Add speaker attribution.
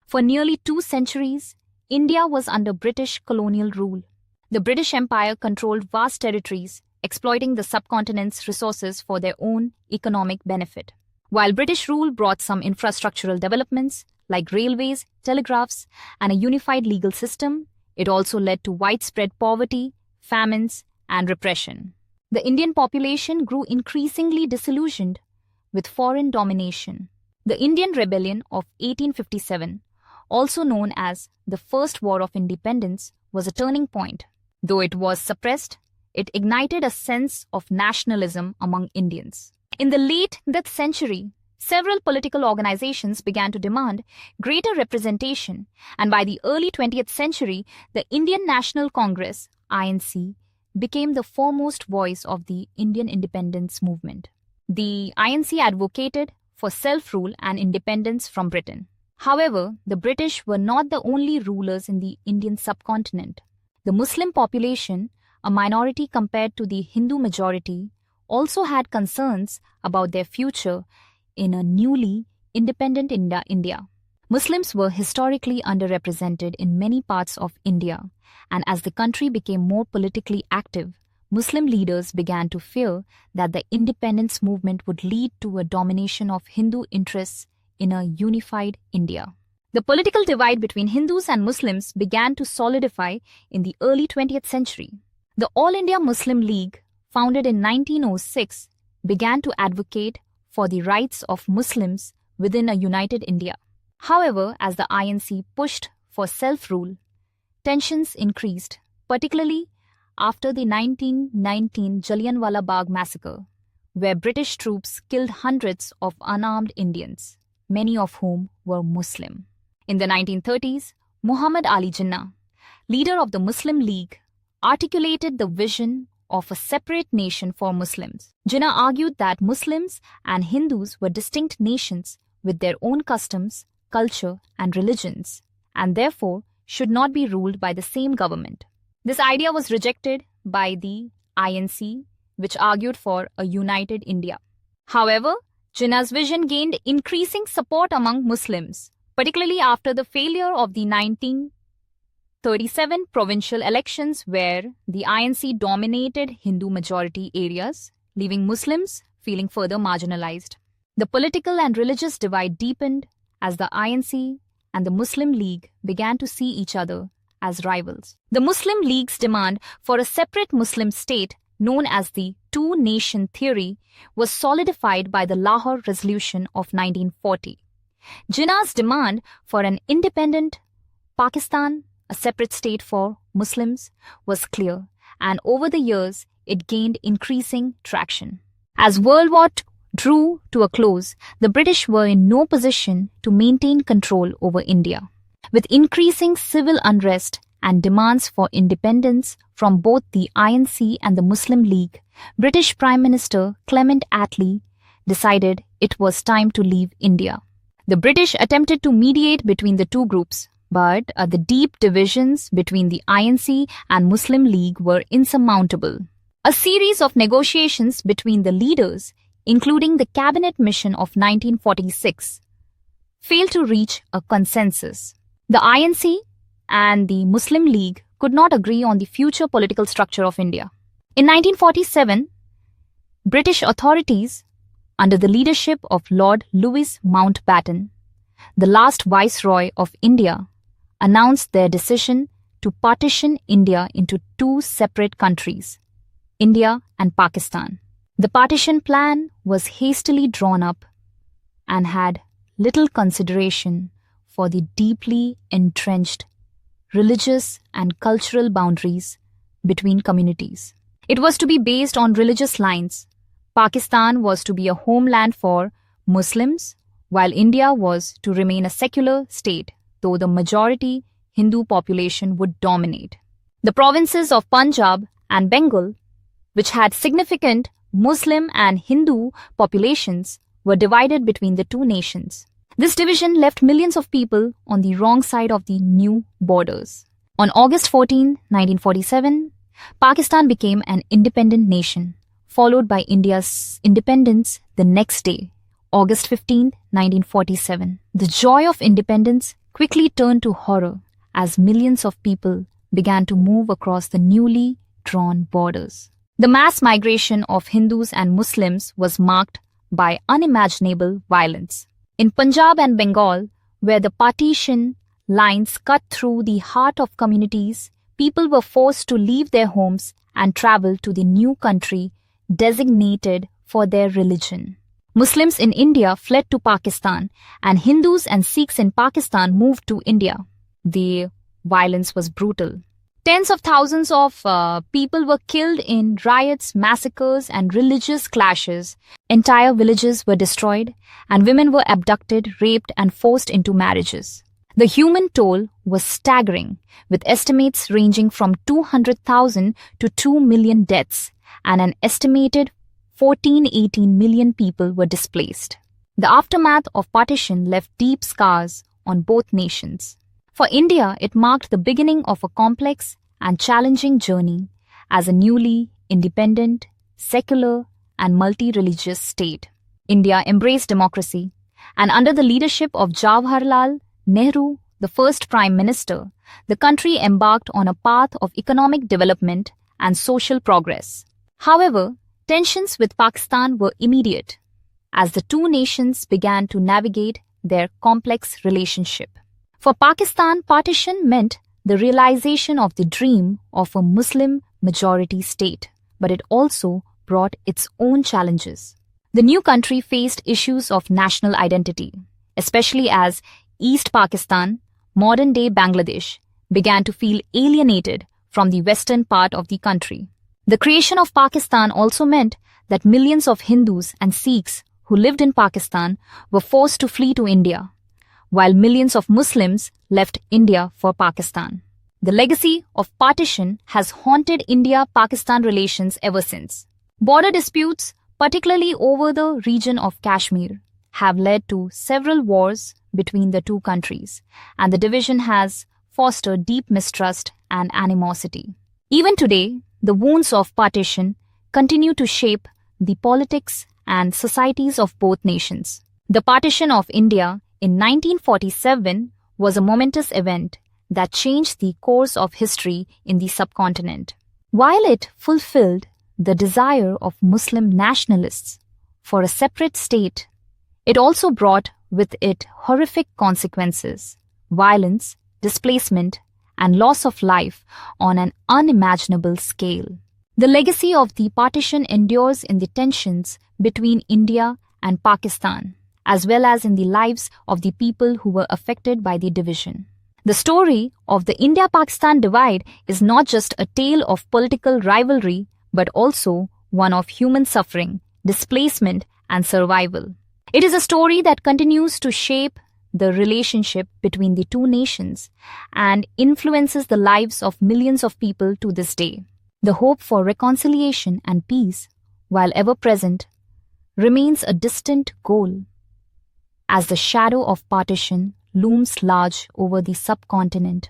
Speaker 1: For nearly 2 centuries, India was under British colonial rule. The British Empire controlled vast territories, exploiting the subcontinent's resources for their own economic benefit. While British rule brought some infrastructural developments, like railways, telegraphs, and a unified legal system, it also led to widespread poverty, famines, and repression. The Indian population grew increasingly disillusioned with foreign domination. The Indian Rebellion of 1857, also known as the First War of Independence, was a turning point. Though it was suppressed, it ignited a sense of nationalism among Indians. In the late 10th century, several political organizations began to demand greater representation, and by the early 20th century, the Indian National Congress, INC, became the foremost voice of the Indian independence movement. The INC advocated for self-rule and independence from Britain. However, the British were not the only rulers in the Indian subcontinent. The Muslim population, a minority compared to the Hindu majority, also had concerns about their future in a newly independent India. Muslims were historically underrepresented in many parts of India, and as the country became more politically active, Muslim leaders began to fear that the independence movement would lead to a domination of Hindu interests in a unified India. The political divide between Hindus and Muslims began to solidify in the early 20th century. The All India Muslim League, founded in 1906, began to advocate for the rights of Muslims within a united India. However, as the INC pushed for self-rule, tensions increased, particularly after the 1919 Jallianwala Bagh massacre, where British troops killed hundreds of unarmed Indians, many of whom were Muslim. In the 1930s, Muhammad Ali Jinnah, leader of the Muslim League, articulated the vision of a separate nation for Muslims. Jinnah argued that Muslims and Hindus were distinct nations with their own customs, culture, and religions, and therefore should not be ruled by the same government. This idea was rejected by the INC, which argued for a united India. However, Jinnah's vision gained increasing support among Muslims, particularly after the failure of the 1937 provincial elections, where the INC dominated Hindu-majority areas, leaving Muslims feeling further marginalized. The political and religious divide deepened as the INC and the Muslim League began to see each other as rivals. The Muslim League's demand for a separate Muslim state, known as the two-nation theory, was solidified by the Lahore Resolution of 1940. Jinnah's demand for an independent Pakistan, a separate state for Muslims, was clear, and over the years it gained increasing traction. As World War II drew to a close, the British were in no position to maintain control over India. With increasing civil unrest and demands for independence from both the INC and the Muslim League, British Prime Minister Clement Attlee decided it was time to leave India. The British attempted to mediate between the two groups, but the deep divisions between the INC and Muslim League were insurmountable. A series of negotiations between the leaders, including the Cabinet Mission of 1946, failed to reach a consensus. The INC and the Muslim League could not agree on the future political structure of India. In 1947, British authorities, under the leadership of Lord Louis Mountbatten, the last Viceroy of India, announced their decision to partition India into two separate countries, India and Pakistan. The partition plan was hastily drawn up and had little consideration for the deeply entrenched religious and cultural boundaries between communities. It was to be based on religious lines. Pakistan was to be a homeland for Muslims, while India was to remain a secular state, though the majority Hindu population would dominate. The provinces of Punjab and Bengal, which had significant Muslim and Hindu populations, were divided between the two nations. This division left millions of people on the wrong side of the new borders. On August 14, 1947, Pakistan became an independent nation, followed by India's independence the next day, August 15, 1947. The joy of independence quickly turned to horror as millions of people began to move across the newly drawn borders. The mass migration of Hindus and Muslims was marked by unimaginable violence. In Punjab and Bengal, where the partition lines cut through the heart of communities, people were forced to leave their homes and travel to the new country designated for their religion. Muslims in India fled to Pakistan, and Hindus and Sikhs in Pakistan moved to India. The violence was brutal. Tens of thousands of people were killed in riots, massacres, and religious clashes. Entire villages were destroyed, and women were abducted, raped, and forced into marriages. The human toll was staggering, with estimates ranging from 200,000 to 2 million deaths, and an estimated 14-18 million people were displaced. The aftermath of partition left deep scars on both nations. For India, it marked the beginning of a complex and challenging journey as a newly independent, secular, and multi-religious state. India embraced democracy, and under the leadership of Jawaharlal Nehru, the first Prime Minister, the country embarked on a path of economic development and social progress. However, tensions with Pakistan were immediate as the two nations began to navigate their complex relationship. For Pakistan, partition meant the realization of the dream of a Muslim-majority state, but it also brought its own challenges. The new country faced issues of national identity, especially as East Pakistan, modern-day Bangladesh, began to feel alienated from the western part of the country. The creation of Pakistan also meant that millions of Hindus and Sikhs who lived in Pakistan were forced to flee to India, while millions of Muslims left India for Pakistan. The legacy of partition has haunted India-Pakistan relations ever since. Border disputes, particularly over the region of Kashmir, have led to several wars between the two countries, and the division has fostered deep mistrust and animosity. Even today, the wounds of partition continue to shape the politics and societies of both nations. The partition of India in 1947 was a momentous event that changed the course of history in the subcontinent. While it fulfilled the desire of Muslim nationalists for a separate state, it also brought with it horrific consequences, violence, displacement, and loss of life on an unimaginable scale. The legacy of the partition endures in the tensions between India and Pakistan, as well as in the lives of the people who were affected by the division. The story of the India-Pakistan divide is not just a tale of political rivalry, but also one of human suffering, displacement, and survival. It is a story that continues to shape the relationship between the two nations and influences the lives of millions of people to this day. The hope for reconciliation and peace, while ever present, remains a distant goal as the shadow of partition looms large over the subcontinent.